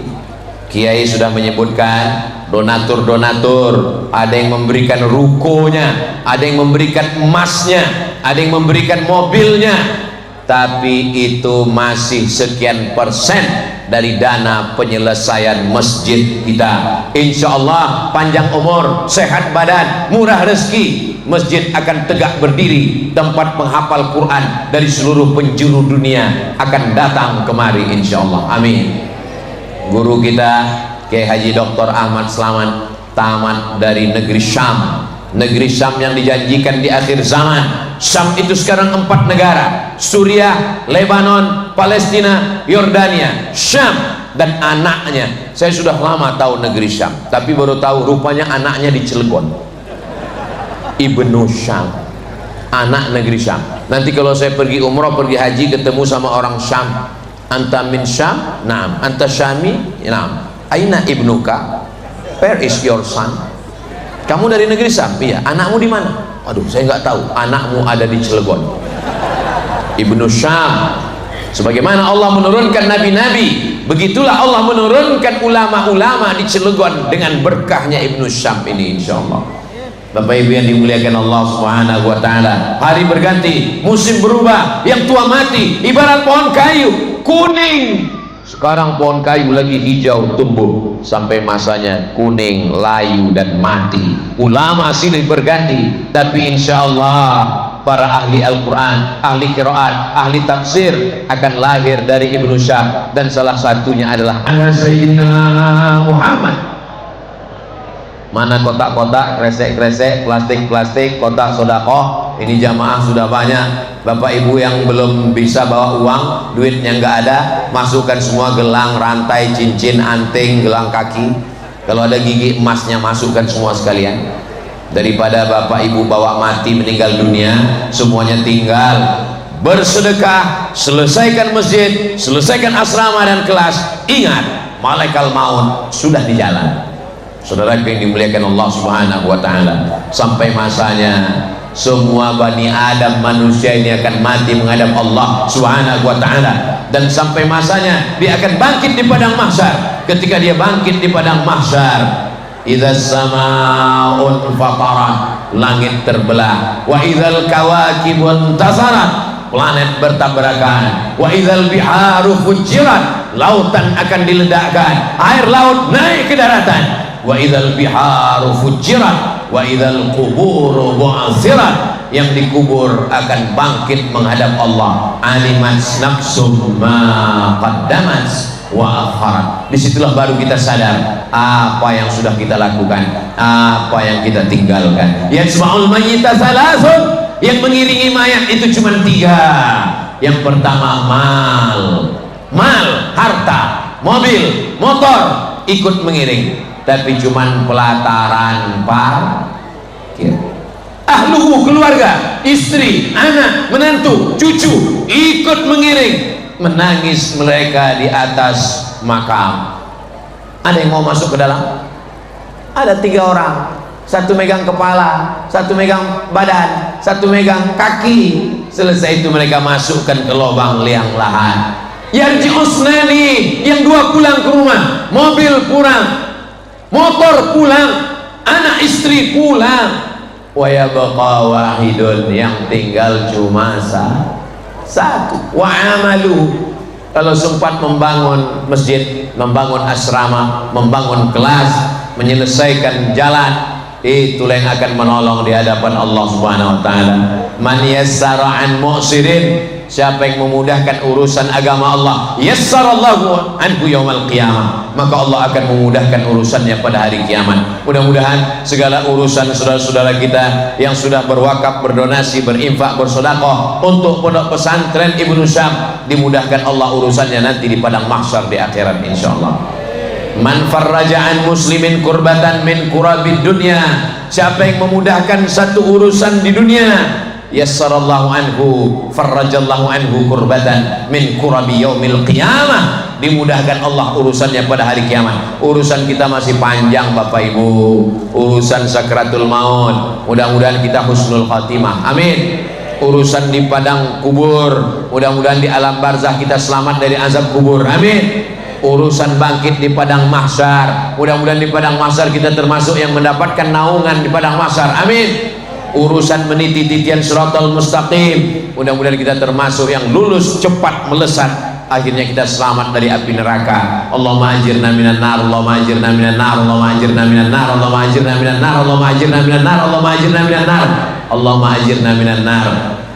Kiai sudah menyebutkan donatur-donatur, ada yang memberikan rukonya, ada yang memberikan emasnya, ada yang memberikan mobilnya, tapi itu masih sekian persen dari dana penyelesaian masjid kita. Insya Allah panjang umur, sehat badan, murah rezeki, masjid akan tegak berdiri, tempat menghafal Quran dari seluruh penjuru dunia akan datang kemari insya Allah. Amin. Guru kita Kiai Haji Dr. Ahmad Slamet tamat dari negeri Syam, negeri Syam yang dijanjikan di akhir zaman. Syam itu sekarang 4 negara: Suriah, Lebanon, Palestina, Yordania. Syam dan anaknya, saya sudah lama tahu negeri Syam, tapi baru tahu rupanya anaknya di Cilegon. Ibnu Syam, anak negeri Syam. Nanti kalau saya pergi umrah, pergi haji, ketemu sama orang Syam, anta min Syam? Naam. Anta Syami? Naam. Aina ibnuka? Where is your son? Kamu dari negeri Syam? Iya. Anakmu di mana? Aduh, saya nggak tahu. Anakmu ada di Cilegon. Ibnu Syam. Sebagaimana Allah menurunkan nabi-nabi, begitulah Allah menurunkan ulama-ulama di Cilegon dengan berkahnya Ibnu Syam ini, insyaallah. Bapak Ibu yang dimuliakan Allah Subhanahu wa taala, hari berganti, musim berubah, yang tua mati, ibarat pohon kayu kuning. Sekarang pohon kayu lagi hijau tumbuh, sampai masanya kuning, layu dan mati. Ulama silih berganti, tapi insya Allah para ahli Al-Quran, ahli qiraat, ahli tafsir akan lahir dari Ibnu Syam, dan salah satunya adalah Sayyidina Muhammad. Mana kotak-kotak, kresek-kresek, plastik-plastik, kotak sodakoh? Ini jamaah sudah banyak. Bapak ibu yang belum bisa bawa uang, duitnya nggak ada, masukkan semua gelang, rantai, cincin, anting, gelang kaki. Kalau ada gigi emasnya, masukkan semua sekalian. Daripada bapak ibu bawa mati, meninggal dunia, semuanya tinggal. Bersedekah, selesaikan masjid, selesaikan asrama dan kelas. Ingat, malaikat maut sudah di jalan. Saudara yang dimuliakan Allah Subhanahu wa taala, sampai masanya semua Bani Adam, manusia ini akan mati menghadap Allah Subhanahu wa taala, dan sampai masanya dia akan bangkit di padang mahsyar. Ketika dia bangkit di padang mahsyar, idzas samaa'un fatarat, langit terbelah, wa idzal kawakibun tasarat, planet bertabrakan, wa idzal biharu fujirat, lautan akan diledakkan, air laut naik ke daratan, wa idzal biharu fujirat, wa idzal quburu bu'athirat, yang dikubur akan bangkit menghadap Allah. Alimat nafsum ma qaddamat wa akharat. Disitulah baru kita sadar apa yang sudah kita lakukan, apa yang kita tinggalkan. Yasma'ul mayyita salasun, yang mengiringi mayat itu cuma 3. Yang pertama mal, harta, mobil, motor ikut mengiring, tapi cuman pelataran parkir. Ahluhu, keluarga, istri, anak, menantu, cucu ikut mengiring, menangis mereka di atas makam. Ada yang mau masuk ke dalam? Ada 3 orang, satu megang kepala, satu megang badan, satu megang kaki. Selesai itu mereka masukkan ke lubang liang lahat. Yarji'usnani, yang 2 pulang ke rumah, mobil pulang, motor pulang, anak istri pulang. Wa yabqa wahidun, yang tinggal cuma satu. Wa amalu, kalau sempat membangun masjid, membangun asrama, membangun kelas, menyelesaikan jalan, itulah yang akan menolong di hadapan Allah Subhanahu wa taala. Man yassara an mu'sirin, siapa yang memudahkan urusan agama Allah, yassarallahu anhu yaumal qiyamah, maka Allah akan memudahkan urusannya pada hari kiamat. Mudah-mudahan segala urusan saudara-saudara kita yang sudah berwakaf, berdonasi, berinfak, bersedekah untuk pondok pesantren Ibnu Syam, dimudahkan Allah urusannya nanti di padang mahsyar di akhirat insyaallah. Man farraja an muslimin kurbatan min kurabid dunya, siapa yang memudahkan satu urusan di dunia, yassarallahu anhu farrajallahu anhu kurbatan min kurabi yaumil qiyamah, dimudahkan Allah urusannya pada hari kiamat. Urusan kita masih panjang Bapak Ibu, urusan sakratul maut, mudah-mudahan kita husnul khatimah, amin. Urusan di padang kubur, mudah-mudahan di alam barzah kita selamat dari azab kubur, amin. Urusan bangkit di padang mahsyar, mudah-mudahan di padang mahsyar kita termasuk yang mendapatkan naungan di padang mahsyar, amin. Urusan meniti titian siratal mustaqim, mudah-mudahan kita termasuk yang lulus cepat melesat, akhirnya kita selamat dari api neraka. Allahumma ajirna minan nar, Allahumma ajirna minan nar, Allahumma ajirna minan nar, Allahumma ajirna minan nar, Allahumma ajirna minan nar, Allahumma ajirna minan nar, Allahumma ajirna minan nar.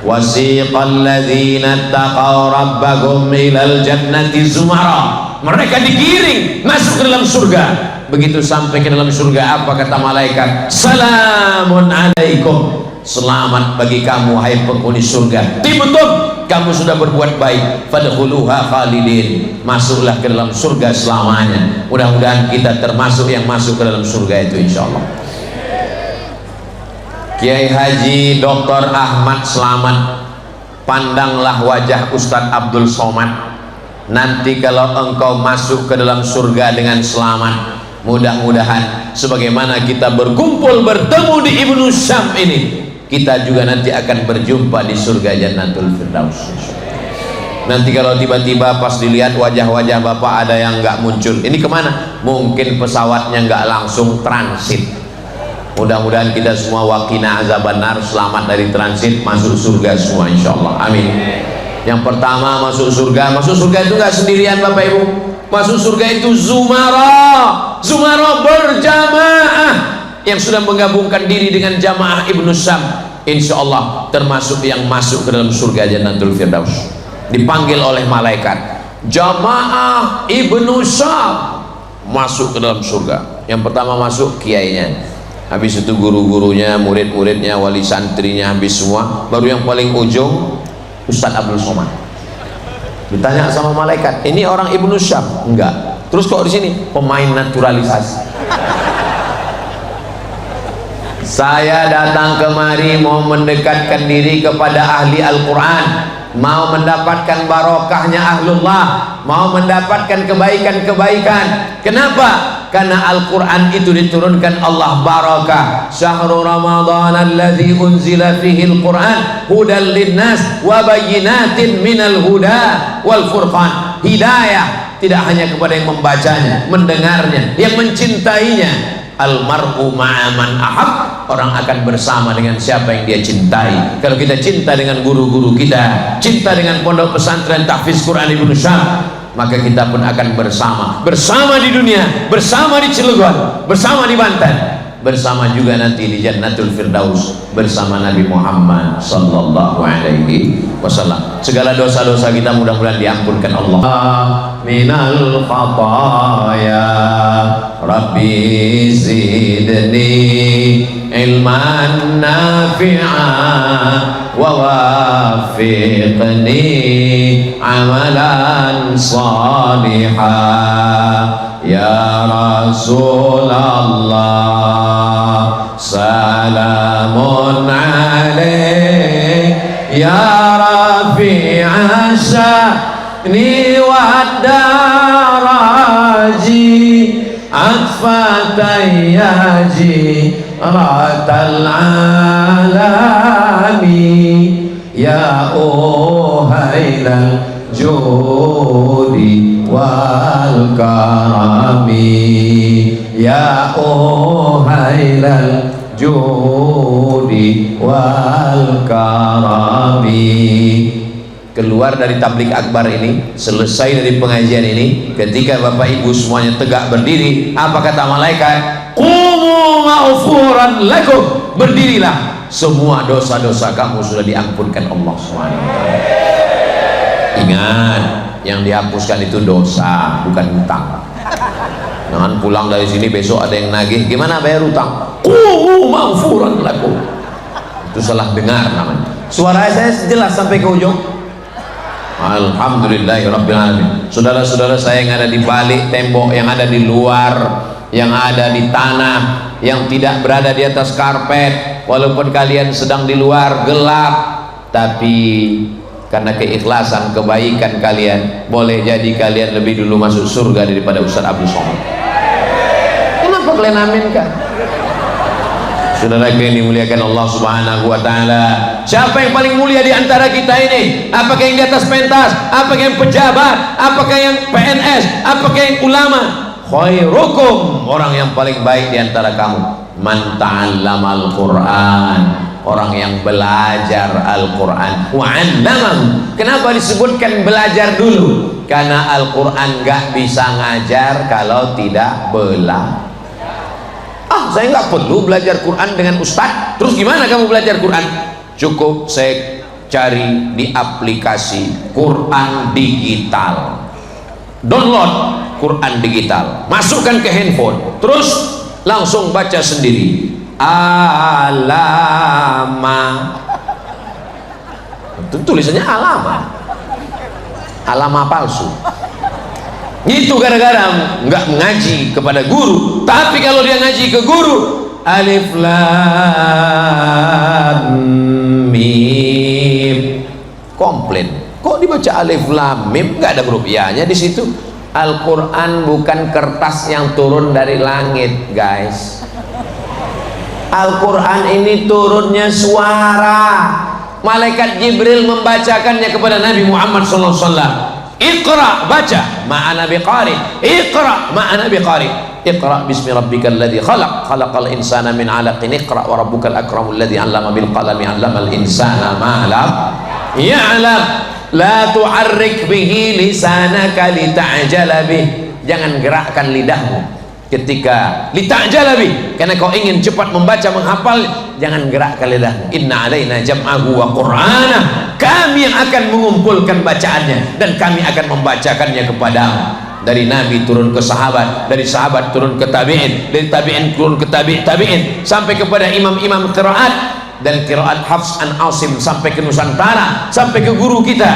Wasiqal ladzina taqaw rabbahum ilal jannati zumara, mereka digiring masuk ke dalam surga begitu sampai ke dalam surga apa kata malaikat? Salamun alaikum, selamat bagi kamu hai penghuni surga, tibtum, kamu sudah berbuat baik, fadkhuluha khalidin, masuklah ke dalam surga selamanya. Mudah-mudahan kita termasuk yang masuk ke dalam surga itu insyaallah. Kiai Haji Dr. Ahmad Slamet, pandanglah wajah Ustadz Abdul Somad. Nanti kalau engkau masuk ke dalam surga dengan selamat, mudah-mudahan sebagaimana kita berkumpul bertemu di Ibnu Syam ini, kita juga nanti akan berjumpa di surga Jannatul Firdaus. Nanti kalau tiba-tiba pas dilihat wajah-wajah bapak ada yang nggak muncul, ini kemana? Mungkin pesawatnya nggak langsung transit. Mudah-mudahan kita semua waqina azabannar, selamat dari transit, masuk surga semua insyaallah, amin. Yang pertama masuk surga itu nggak sendirian bapak ibu, masuk surga itu zumara berjamaah, yang sudah menggabungkan diri dengan jamaah Ibnu Syam, insya Allah termasuk yang masuk ke dalam surga Jannatul Firdaus. Dipanggil oleh malaikat, jamaah Ibnu Syam masuk ke dalam surga. Yang pertama masuk kiainya, habis itu guru-gurunya, murid-muridnya, wali santrinya, habis semua. Baru yang paling ujung Ustadz Abdul Somad. Ditanya sama malaikat, ini orang Ibnu Syam? Enggak. Terus kok di sini? Pemain naturalisasi. Saya datang kemari mau mendekatkan diri kepada ahli Al-Quran, mau mendapatkan barokahnya ahlullah, mau mendapatkan kebaikan-kebaikan. Kenapa? Karena Al-Quran itu diturunkan Allah barakah. Syahrul Ramadan alladzi unzila fihi Al-Quran hudan linnas wa bayyinatin minal huda wal furqan. Hidayah tidak hanya kepada yang membacanya, mendengarnya, yang mencintainya. Almar'u ma'aman ahab, orang akan bersama dengan siapa yang dia cintai. Kalau kita cinta dengan guru-guru kita, cinta dengan pondok pesantren tahfiz Quran Ibnu Syam, maka kita pun akan bersama di dunia, bersama di Cilegon, bersama di Banten, bersama juga nanti di Jannatul Firdaus bersama Nabi Muhammad sallallahu alaihi wasallam. Segala dosa-dosa kita mudah-mudahan diampunkan Allah. Minal khataya Rabbi zidni ilman nafi'a wa wafiqni amalan salihah ya Rasulullah. Salamun alaik ya rafi'a sya'ni wa daraji atfatayyaji ratal alami ya uhailal judi wal karami ya uhailal judi wal karami. Keluar dari tablik akbar ini, selesai dari pengajian ini, ketika bapak ibu semuanya tegak berdiri, apa kata malaikat? Qumu ma'furan lakum, berdirilah, semua dosa-dosa kamu sudah diampunkan Allah SWT. Ingat, yang dihapuskan itu dosa, bukan hutang. Jangan pulang dari sini besok ada yang nagih, gimana bayar hutang? Qumu ma'furan lakum. Itu salah dengar namanya. Suara saya jelas sampai ke ujung. Alhamdulillahirrabbilalamin. Saudara-saudara saya yang ada di balik tembok, yang ada di luar, yang ada di tanah, yang tidak berada di atas karpet, walaupun kalian sedang di luar gelap, tapi karena keikhlasan kebaikan kalian, boleh jadi kalian lebih dulu masuk surga daripada Ustadz Abdul Somad. Kenapa kalian aminkan? Saudara yang dimuliakan Allah Subhanahu wa taala, siapa yang paling mulia di antara kita ini? Apakah yang di atas pentas? Apakah yang pejabat? Apakah yang PNS? Apakah yang ulama? Khairukum, orang yang paling baik di antara kamu, man ta'allamal Qur'an, orang yang belajar Al-Qur'an, wa 'allamahu. Kenapa disebutkan belajar dulu? Karena Al-Qur'an gak bisa ngajar kalau tidak belajar. Saya nggak perlu belajar Quran dengan ustadz. Terus gimana kamu belajar Quran? Cukup saya cari di aplikasi Quran digital, download Quran digital, masukkan ke handphone, terus langsung baca sendiri. Alama, tulisannya alama palsu. Itu gara-gara nggak mengaji kepada guru. Tapi kalau dia ngaji ke guru, alif lam mim, komplain. Kok dibaca alif lam mim, nggak ada huruf ya-nya di situ. Al-Quran bukan kertas yang turun dari langit, guys. Al-Quran ini turunnya suara. Malaikat Jibril membacakannya kepada Nabi Muhammad SAW. Iqra, baca, ma'ana biqari. Iqra, ma'ana biqari. Iqra bismi rabbikal ladzi khalaq, khalaqal insana min 'alaqin. Iqra wa rabbukal akramul ladzi 'allama bil qalami 'allamal insana ma lam ya'lam. La tu'arrik bihi lisanaka lita'jala bih. Jangan gerakkan lidahmu ketika lita'jala bih, karena kau ingin cepat membaca, menghafal. Jangan gerakkan lidahmu. Inna alaina jam'ahu wa qur'ana. Kami yang akan mengumpulkan bacaannya dan kami akan membacakannya kepadamu. Dari Nabi turun ke sahabat, dari sahabat turun ke tabi'in, dari tabi'in turun ke tabi'in, sampai kepada imam-imam qiraat, dan qiraat Hafs an Asim sampai ke Nusantara, sampai ke guru kita.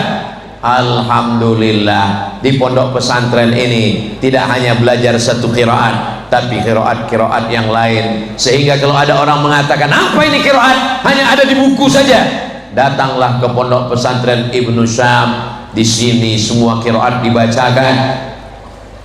Alhamdulillah, di pondok pesantren ini tidak hanya belajar satu qiraat, tapi qiraat-qiraat yang lain. Sehingga kalau ada orang mengatakan apa ini qiraat, hanya ada di buku saja, datanglah ke pondok pesantren Ibnu Syam. Di sini semua qiraat dibacakan.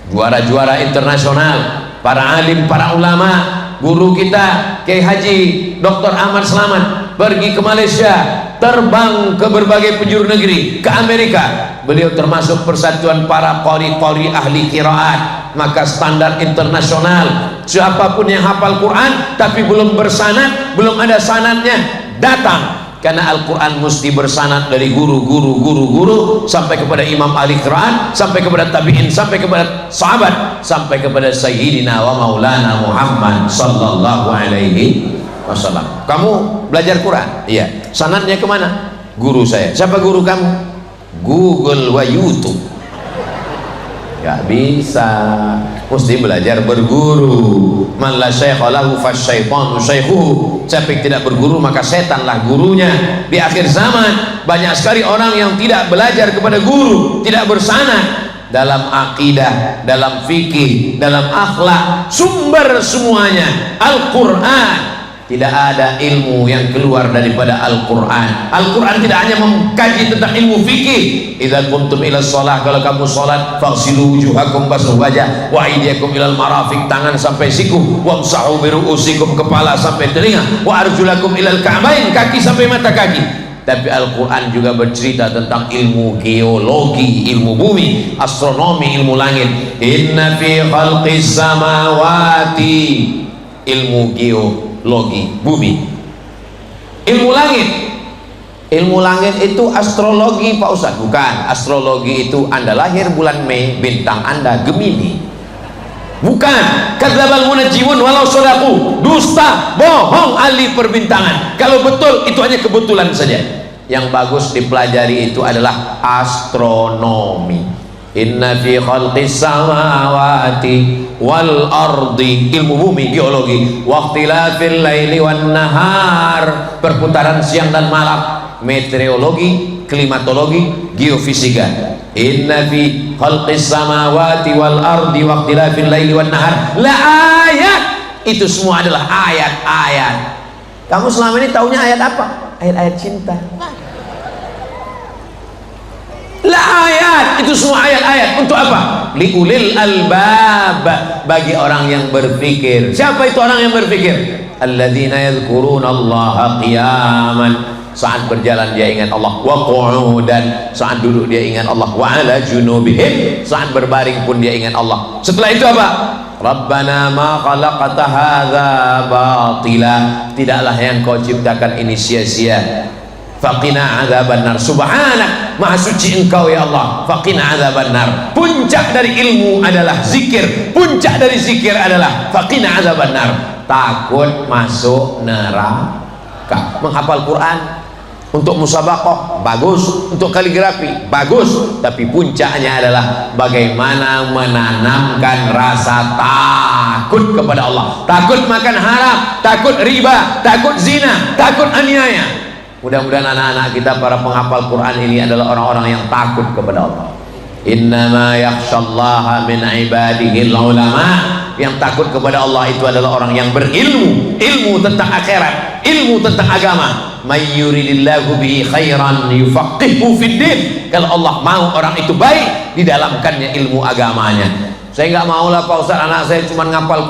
Juara-juara internasional, para alim, para ulama. Guru kita Kiai Haji Dr. Ahmad Selamat pergi ke Malaysia, terbang ke berbagai penjuru negeri, ke Amerika. Beliau termasuk persatuan para qori-qori ahli qiraat, maka standar internasional. Siapapun yang hafal Quran tapi belum bersanad, belum ada sanadnya, datang. Karena Al-Quran mesti bersanad dari guru sampai kepada imam ahli qiraat, sampai kepada tabi'in, sampai kepada sahabat, sampai kepada Sayyidina wa Maulana Muhammad sallallahu alaihi wasallam. Kamu belajar Quran? Iya. Sanadnya kemana? Guru saya. Siapa guru kamu? Google wa YouTube. Gak bisa, mesti belajar berguru. Man la syaikha lahu fasyaitanu syaikhuhu. Siapa yang tidak berguru maka setanlah gurunya. Di akhir zaman banyak sekali orang yang tidak belajar kepada guru, tidak bersanad dalam akidah, dalam fikih, dalam akhlak. Sumber semuanya Al-Quran. Tidak ada ilmu yang keluar daripada Al-Quran. Al-Quran tidak hanya mengkaji tentang ilmu fikih. Idza kuntum ila shalah, kalau kamu salat, faghsilu wujuhakum, basuh wajah, wa aydiyakum ilal marafiq, tangan sampai siku, wamsahu bi ru'usikum, kepala sampai telinga, wa arjulakum ilal ka'bain, kaki sampai mata kaki. Tapi Al-Quran juga bercerita tentang ilmu geologi, ilmu bumi, astronomi, ilmu langit. Inna fi khalqis samawati, ilmu geologi bumi. Ilmu langit itu astrologi Pak Ustadz? Bukan. Astrologi itu Anda lahir bulan Mei, bintang Anda Gemini. Bukan. Kadzdzabal munajjimun walau shadaku, dusta, bohong ahli perbintangan. Kalau betul itu hanya kebetulan saja. Yang bagus dipelajari itu adalah astronomi. Inna fi khalqis samawati wal ardi, ilmu bumi, geologi. Waqtilafil laili wan nahar, perputaran siang dan malam. Meteorologi, klimatologi, geofisika. Inna fi khalqis samawati wal ardi waqtilafil laili wan nahar la ayat. Itu semua adalah ayat-ayat. Kamu selama ini taunya ayat apa? Ayat-ayat cinta. La ayat, itu semua ayat-ayat. Untuk apa? Liulil albab, bagi orang yang berpikir. Siapa itu orang yang berpikir? Alladzina yadhkuruna Allaha qiyaman, saat berjalan dia ingat Allah, wa qu'udan, saat duduk dia ingat Allah, wa ala junubihim, saat berbaring pun dia ingat Allah. Setelah itu apa? Rabbana ma khalaqta hadza batila, tidaklah yang kau ciptakan ini sia-sia. Faqina adzabannar, subhanak, maha suci engkau ya Allah. Faqina adzabannar, puncak dari ilmu adalah zikir, puncak dari zikir adalah faqina adzabannar, takut masuk neraka. Menghafal Quran untuk musabaqah bagus, untuk kaligrafi bagus, tapi puncaknya adalah bagaimana menanamkan rasa takut kepada Allah, takut makan haram, takut riba, takut zina, takut aniaya. Mudah-mudahan anak-anak kita para penghafal Quran ini adalah orang-orang yang takut kepada Allah. Innama yakhshallaha min ibadihil ulama. Yang takut kepada Allah itu adalah orang yang berilmu, ilmu tentang akhirat, ilmu tentang agama. May yuridillahu bihi khairan yufaqihu fid din. Kalau Allah mau orang itu baik, didalamkannya ilmu agamanya. Saya nggak mau lah Pak Ustaz, anak saya cuma ngapal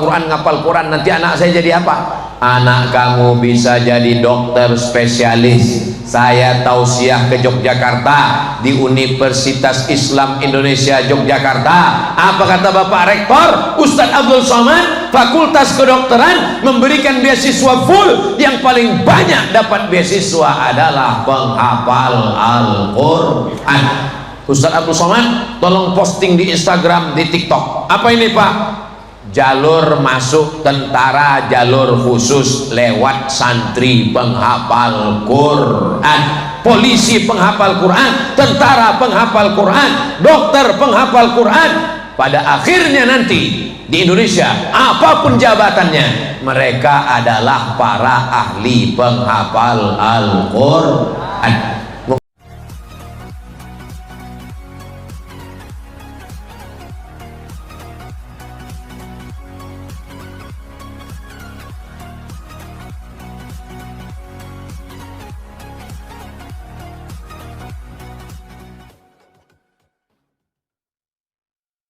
Quran, nanti anak saya jadi apa? Anak kamu bisa jadi dokter spesialis. Saya tausiah ke Yogyakarta, di Universitas Islam Indonesia Yogyakarta. Apa kata Bapak Rektor Ustadz Abdul Somad? Fakultas Kedokteran memberikan beasiswa full. Yang paling banyak dapat beasiswa adalah penghafal Al-Quran. Ustadz Abdul Somad tolong posting di Instagram, di TikTok. Apa ini Pak? Jalur masuk tentara, jalur khusus lewat santri penghafal Quran, polisi penghafal Quran, tentara penghafal Quran, dokter penghafal Quran. Pada akhirnya nanti di Indonesia apapun jabatannya, mereka adalah para ahli penghafal Al-Quran.